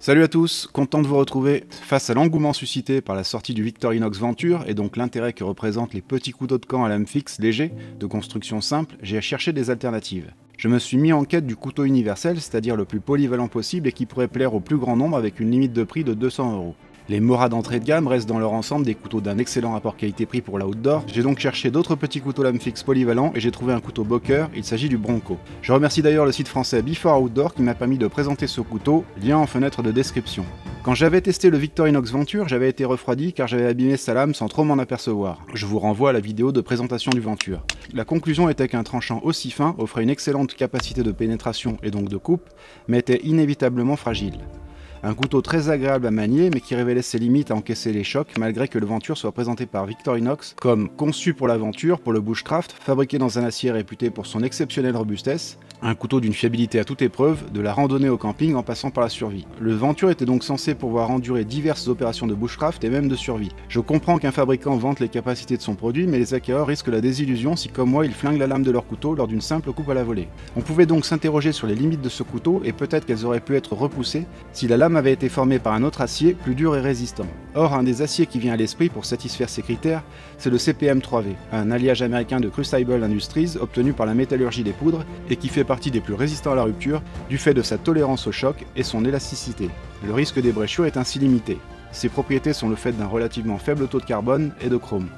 Salut à tous, content de vous retrouver. Face à l'engouement suscité par la sortie du Victorinox Venture et donc l'intérêt que représentent les petits couteaux de camp à lame fixe légers, de construction simple, j'ai cherché des alternatives. Je me suis mis en quête du couteau universel, c'est-à-dire le plus polyvalent possible et qui pourrait plaire au plus grand nombre avec une limite de prix de 200 €. Les Mora d'entrée de gamme restent dans leur ensemble des couteaux d'un excellent rapport qualité-prix pour l'outdoor. J'ai donc cherché d'autres petits couteaux lame fixe polyvalents et j'ai trouvé un couteau Boker, il s'agit du Bronco. Je remercie d'ailleurs le site français Before Outdoor qui m'a permis de présenter ce couteau, lien en fenêtre de description. Quand j'avais testé le Victorinox Venture, j'avais été refroidi car j'avais abîmé sa lame sans trop m'en apercevoir. Je vous renvoie à la vidéo de présentation du Venture. La conclusion était qu'un tranchant aussi fin offrait une excellente capacité de pénétration et donc de coupe, mais était inévitablement fragile. Un couteau très agréable à manier mais qui révélait ses limites à encaisser les chocs malgré que le Venture soit présenté par Victorinox comme conçu pour l'aventure, pour le bushcraft, fabriqué dans un acier réputé pour son exceptionnelle robustesse, un couteau d'une fiabilité à toute épreuve, de la randonnée au camping en passant par la survie. Le Venture était donc censé pouvoir endurer diverses opérations de bushcraft et même de survie. Je comprends qu'un fabricant vante les capacités de son produit mais les acquéreurs risquent la désillusion si comme moi ils flinguent la lame de leur couteau lors d'une simple coupe à la volée. On pouvait donc s'interroger sur les limites de ce couteau et peut-être qu'elles auraient pu être repoussées si la lame avait été formée par un autre acier plus dur et résistant. Or, un des aciers qui vient à l'esprit pour satisfaire ces critères, c'est le CPM 3V, un alliage américain de Crucible Industries obtenu par la métallurgie des poudres et qui fait partie des plus résistants à la rupture du fait de sa tolérance au choc et son élasticité. Le risque d'ébrêchure est ainsi limité. Ses propriétés sont le fait d'un relativement faible taux de carbone et de chrome.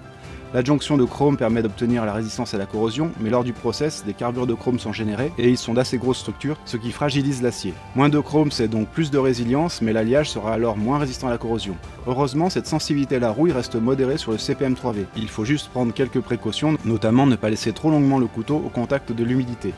L'adjonction de chrome permet d'obtenir la résistance à la corrosion, mais lors du process, des carbures de chrome sont générés et ils sont d'assez grosse structure, ce qui fragilise l'acier. Moins de chrome, c'est donc plus de résilience, mais l'alliage sera alors moins résistant à la corrosion. Heureusement, cette sensibilité à la rouille reste modérée sur le CPM 3V. Il faut juste prendre quelques précautions, notamment ne pas laisser trop longuement le couteau au contact de l'humidité.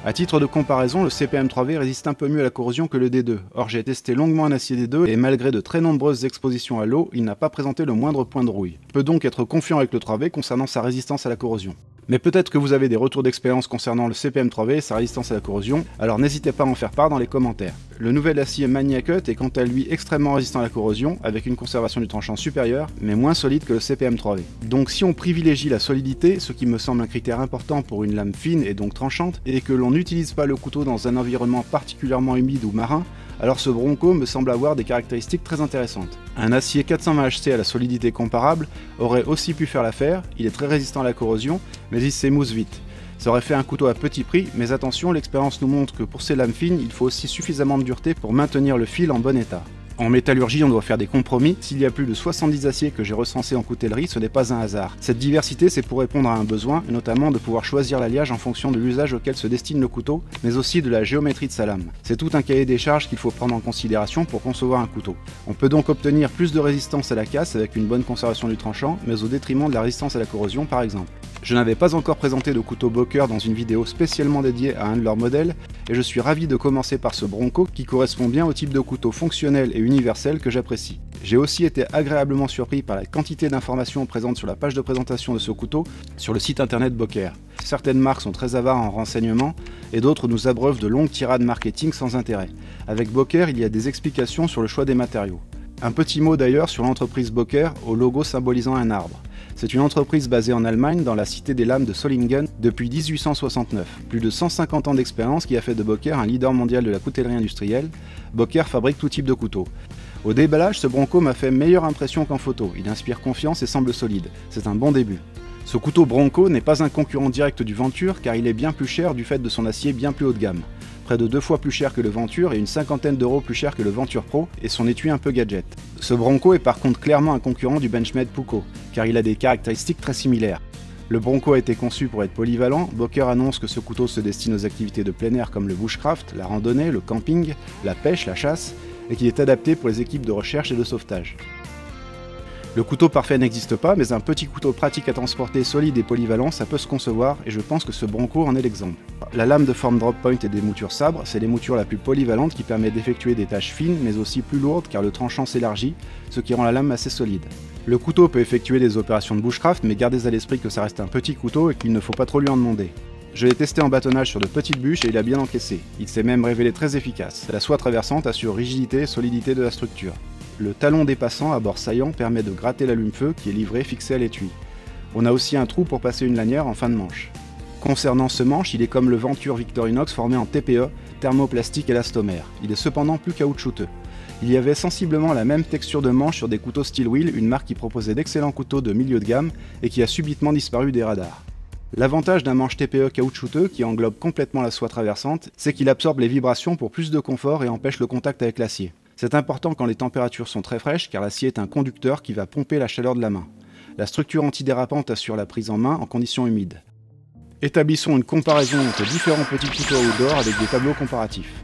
A titre de comparaison, le CPM 3V résiste un peu mieux à la corrosion que le D2. Or j'ai testé longuement un acier D2 et malgré de très nombreuses expositions à l'eau, il n'a pas présenté le moindre point de rouille. On peut donc être confiant avec le 3V concernant sa résistance à la corrosion. Mais peut-être que vous avez des retours d'expérience concernant le CPM 3V et sa résistance à la corrosion, alors n'hésitez pas à en faire part dans les commentaires. Le nouvel acier Magnacut est quant à lui extrêmement résistant à la corrosion, avec une conservation du tranchant supérieure, mais moins solide que le CPM 3V. Donc si on privilégie la solidité, ce qui me semble un critère important pour une lame fine et donc tranchante, et que l'on n'utilise pas le couteau dans un environnement particulièrement humide ou marin, alors ce Bronco me semble avoir des caractéristiques très intéressantes. Un acier 420HC à la solidité comparable aurait aussi pu faire l'affaire, il est très résistant à la corrosion, mais il s'émousse vite. Ça aurait fait un couteau à petit prix, mais attention, l'expérience nous montre que pour ces lames fines, il faut aussi suffisamment de dureté pour maintenir le fil en bon état. En métallurgie, on doit faire des compromis. S'il y a plus de 70 aciers que j'ai recensés en coutellerie, ce n'est pas un hasard. Cette diversité, c'est pour répondre à un besoin, et notamment de pouvoir choisir l'alliage en fonction de l'usage auquel se destine le couteau, mais aussi de la géométrie de sa lame. C'est tout un cahier des charges qu'il faut prendre en considération pour concevoir un couteau. On peut donc obtenir plus de résistance à la casse avec une bonne conservation du tranchant, mais au détriment de la résistance à la corrosion par exemple. Je n'avais pas encore présenté de couteau Boker dans une vidéo spécialement dédiée à un de leurs modèles, et je suis ravi de commencer par ce Bronco qui correspond bien au type de couteau fonctionnel et universel que j'apprécie. J'ai aussi été agréablement surpris par la quantité d'informations présentes sur la page de présentation de ce couteau sur le site internet Boker. Certaines marques sont très avares en renseignements et d'autres nous abreuvent de longues tirades marketing sans intérêt. Avec Boker, il y a des explications sur le choix des matériaux. Un petit mot d'ailleurs sur l'entreprise Boker au logo symbolisant un arbre. C'est une entreprise basée en Allemagne dans la cité des lames de Solingen depuis 1869. Plus de 150 ans d'expérience qui a fait de Boker un leader mondial de la coutellerie industrielle. Boker fabrique tout type de couteaux. Au déballage, ce Bronco m'a fait meilleure impression qu'en photo. Il inspire confiance et semble solide. C'est un bon début. Ce couteau Bronco n'est pas un concurrent direct du Venture car il est bien plus cher du fait de son acier bien plus haut de gamme. Près de 2 fois plus cher que le Venture et une cinquantaine d'euros plus cher que le Venture Pro et son étui un peu gadget. Ce Bronco est par contre clairement un concurrent du Benchmade Puukko, car il a des caractéristiques très similaires. Le Bronco a été conçu pour être polyvalent. Boker annonce que ce couteau se destine aux activités de plein air comme le bushcraft, la randonnée, le camping, la pêche, la chasse, et qu'il est adapté pour les équipes de recherche et de sauvetage. Le couteau parfait n'existe pas, mais un petit couteau pratique à transporter, solide et polyvalent, ça peut se concevoir, et je pense que ce Bronco en est l'exemple. La lame de forme drop point et des moutures sabres, c'est l'émouture la plus polyvalente qui permet d'effectuer des tâches fines, mais aussi plus lourdes car le tranchant s'élargit, ce qui rend la lame assez solide. Le couteau peut effectuer des opérations de bushcraft, mais gardez à l'esprit que ça reste un petit couteau et qu'il ne faut pas trop lui en demander. Je l'ai testé en bâtonnage sur de petites bûches et il a bien encaissé. Il s'est même révélé très efficace. La soie traversante assure rigidité et solidité de la structure. Le talon dépassant à bord saillant permet de gratter l'allume-feu qui est livré fixé à l'étui. On a aussi un trou pour passer une lanière en fin de manche. Concernant ce manche, il est comme le Venture Victorinox formé en TPE, thermoplastique élastomère. Il est cependant plus caoutchouteux. Il y avait sensiblement la même texture de manche sur des couteaux Steelwheel, une marque qui proposait d'excellents couteaux de milieu de gamme et qui a subitement disparu des radars. L'avantage d'un manche TPE caoutchouteux qui englobe complètement la soie traversante, c'est qu'il absorbe les vibrations pour plus de confort et empêche le contact avec l'acier. C'est important quand les températures sont très fraîches car l'acier est un conducteur qui va pomper la chaleur de la main. La structure antidérapante assure la prise en main en conditions humides. Établissons une comparaison entre différents petits couteaux outdoor avec des tableaux comparatifs.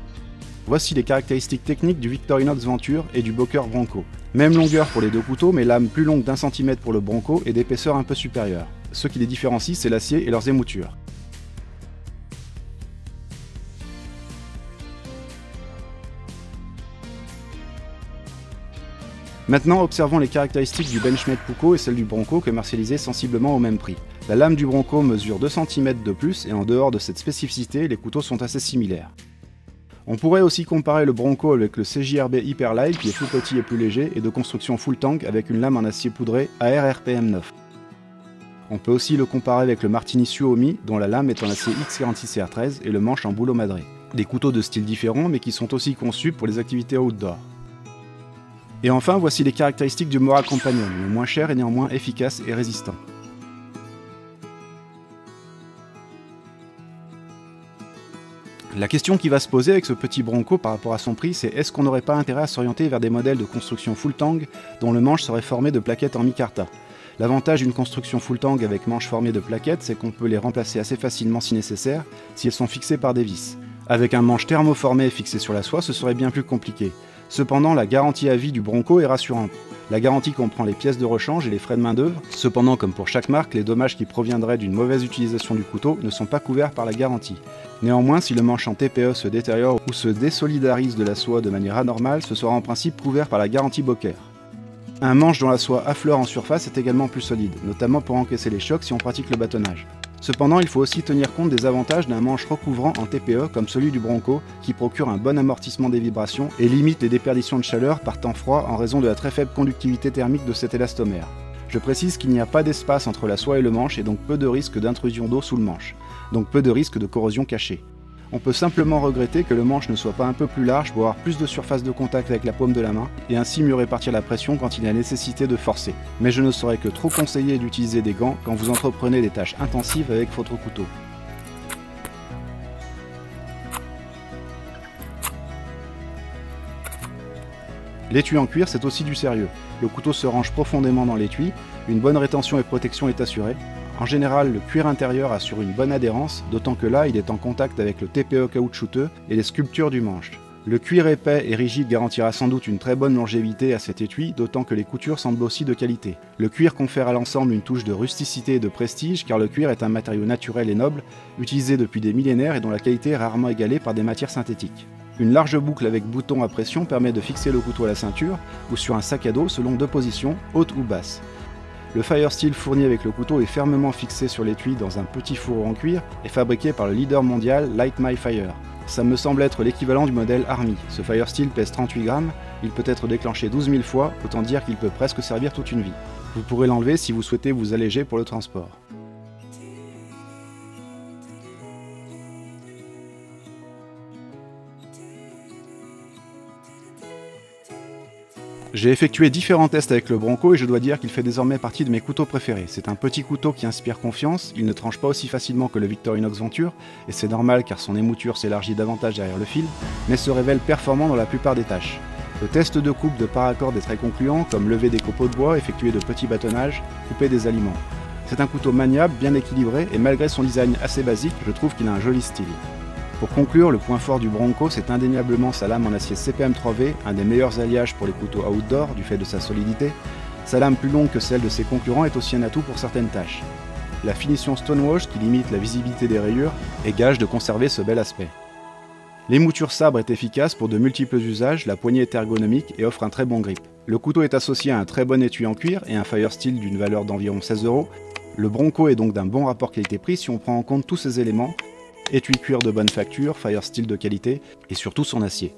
Voici les caractéristiques techniques du Victorinox Venture et du Boker Bronco. Même longueur pour les deux couteaux, mais lame plus longue d'1 cm pour le Bronco et d'épaisseur un peu supérieure. Ce qui les différencie, c'est l'acier et leurs émoutures. Maintenant, observons les caractéristiques du Benchmade Puukko et celles du Bronco commercialisées sensiblement au même prix. La lame du Bronco mesure 2 cm de plus et en dehors de cette spécificité, les couteaux sont assez similaires. On pourrait aussi comparer le Bronco avec le CJRB Hyperlight qui est plus petit et plus léger et de construction full tank avec une lame en acier poudré AR-RPM9. On peut aussi le comparer avec le Martini Suomi dont la lame est en acier X46CR13 et le manche en bouleau madré. Des couteaux de styles différents mais qui sont aussi conçus pour les activités outdoor. Et enfin, voici les caractéristiques du Mora Companion, le moins cher et néanmoins efficace et résistant. La question qui va se poser avec ce petit Bronco par rapport à son prix, c'est est-ce qu'on n'aurait pas intérêt à s'orienter vers des modèles de construction full tang dont le manche serait formé de plaquettes en micarta. L'avantage d'une construction full tang avec manches formées de plaquettes, c'est qu'on peut les remplacer assez facilement si nécessaire, si elles sont fixées par des vis. Avec un manche thermoformé fixé sur la soie, ce serait bien plus compliqué. Cependant, la garantie à vie du Bronco est rassurante. La garantie comprend les pièces de rechange et les frais de main-d'œuvre. Cependant, comme pour chaque marque, les dommages qui proviendraient d'une mauvaise utilisation du couteau ne sont pas couverts par la garantie. Néanmoins, si le manche en TPE se détériore ou se désolidarise de la soie de manière anormale, ce sera en principe couvert par la garantie Boker. Un manche dont la soie affleure en surface est également plus solide, notamment pour encaisser les chocs si on pratique le bâtonnage. Cependant, il faut aussi tenir compte des avantages d'un manche recouvrant en TPE comme celui du Bronco, qui procure un bon amortissement des vibrations et limite les déperditions de chaleur par temps froid en raison de la très faible conductivité thermique de cet élastomère. Je précise qu'il n'y a pas d'espace entre la soie et le manche et donc peu de risque d'intrusion d'eau sous le manche, donc peu de risque de corrosion cachée. On peut simplement regretter que le manche ne soit pas un peu plus large pour avoir plus de surface de contact avec la paume de la main et ainsi mieux répartir la pression quand il y a nécessité de forcer. Mais je ne saurais que trop conseiller d'utiliser des gants quand vous entreprenez des tâches intensives avec votre couteau. L'étui en cuir, c'est aussi du sérieux. Le couteau se range profondément dans l'étui, une bonne rétention et protection est assurée. En général, le cuir intérieur assure une bonne adhérence, d'autant que là, il est en contact avec le TPE caoutchouteux et les sculptures du manche. Le cuir épais et rigide garantira sans doute une très bonne longévité à cet étui, d'autant que les coutures semblent aussi de qualité. Le cuir confère à l'ensemble une touche de rusticité et de prestige, car le cuir est un matériau naturel et noble, utilisé depuis des millénaires et dont la qualité est rarement égalée par des matières synthétiques. Une large boucle avec bouton à pression permet de fixer le couteau à la ceinture ou sur un sac à dos selon deux positions, haute ou basse. Le Firesteel fourni avec le couteau est fermement fixé sur l'étui dans un petit fourreau en cuir et fabriqué par le leader mondial Light My Fire. Ça me semble être l'équivalent du modèle Army. Ce Firesteel pèse 38 grammes, il peut être déclenché 12 000 fois, autant dire qu'il peut presque servir toute une vie. Vous pourrez l'enlever si vous souhaitez vous alléger pour le transport. J'ai effectué différents tests avec le Bronco et je dois dire qu'il fait désormais partie de mes couteaux préférés. C'est un petit couteau qui inspire confiance, il ne tranche pas aussi facilement que le Victorinox Venture, et c'est normal car son émouture s'élargit davantage derrière le fil, mais se révèle performant dans la plupart des tâches. Le test de coupe de paracorde est très concluant, comme lever des copeaux de bois, effectuer de petits bâtonnages, couper des aliments. C'est un couteau maniable, bien équilibré, et malgré son design assez basique, je trouve qu'il a un joli style. Pour conclure, le point fort du Bronco, c'est indéniablement sa lame en acier CPM3V, un des meilleurs alliages pour les couteaux outdoor du fait de sa solidité. Sa lame plus longue que celle de ses concurrents est aussi un atout pour certaines tâches. La finition Stonewash, qui limite la visibilité des rayures, est gage de conserver ce bel aspect. L'émouture sabre est efficace pour de multiples usages, la poignée est ergonomique et offre un très bon grip. Le couteau est associé à un très bon étui en cuir et un Firesteel d'une valeur d'environ 16 €. Le Bronco est donc d'un bon rapport qualité-prix si on prend en compte tous ces éléments, étui cuir de bonne facture, Firesteel de qualité et surtout son acier.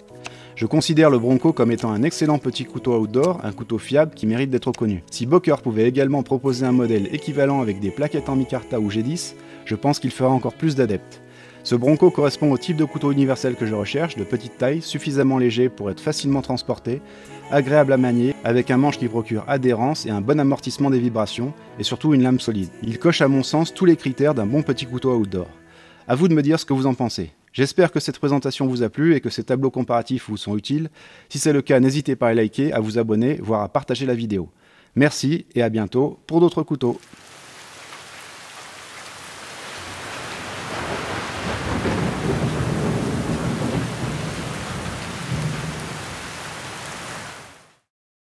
Je considère le Bronco comme étant un excellent petit couteau outdoor, un couteau fiable qui mérite d'être connu. Si Boker pouvait également proposer un modèle équivalent avec des plaquettes en micarta ou G10, je pense qu'il fera encore plus d'adeptes. Ce Bronco correspond au type de couteau universel que je recherche, de petite taille, suffisamment léger pour être facilement transporté, agréable à manier, avec un manche qui procure adhérence et un bon amortissement des vibrations, et surtout une lame solide. Il coche à mon sens tous les critères d'un bon petit couteau outdoor. À vous de me dire ce que vous en pensez. J'espère que cette présentation vous a plu et que ces tableaux comparatifs vous sont utiles. Si c'est le cas, n'hésitez pas à liker, à vous abonner, voire à partager la vidéo. Merci et à bientôt pour d'autres couteaux.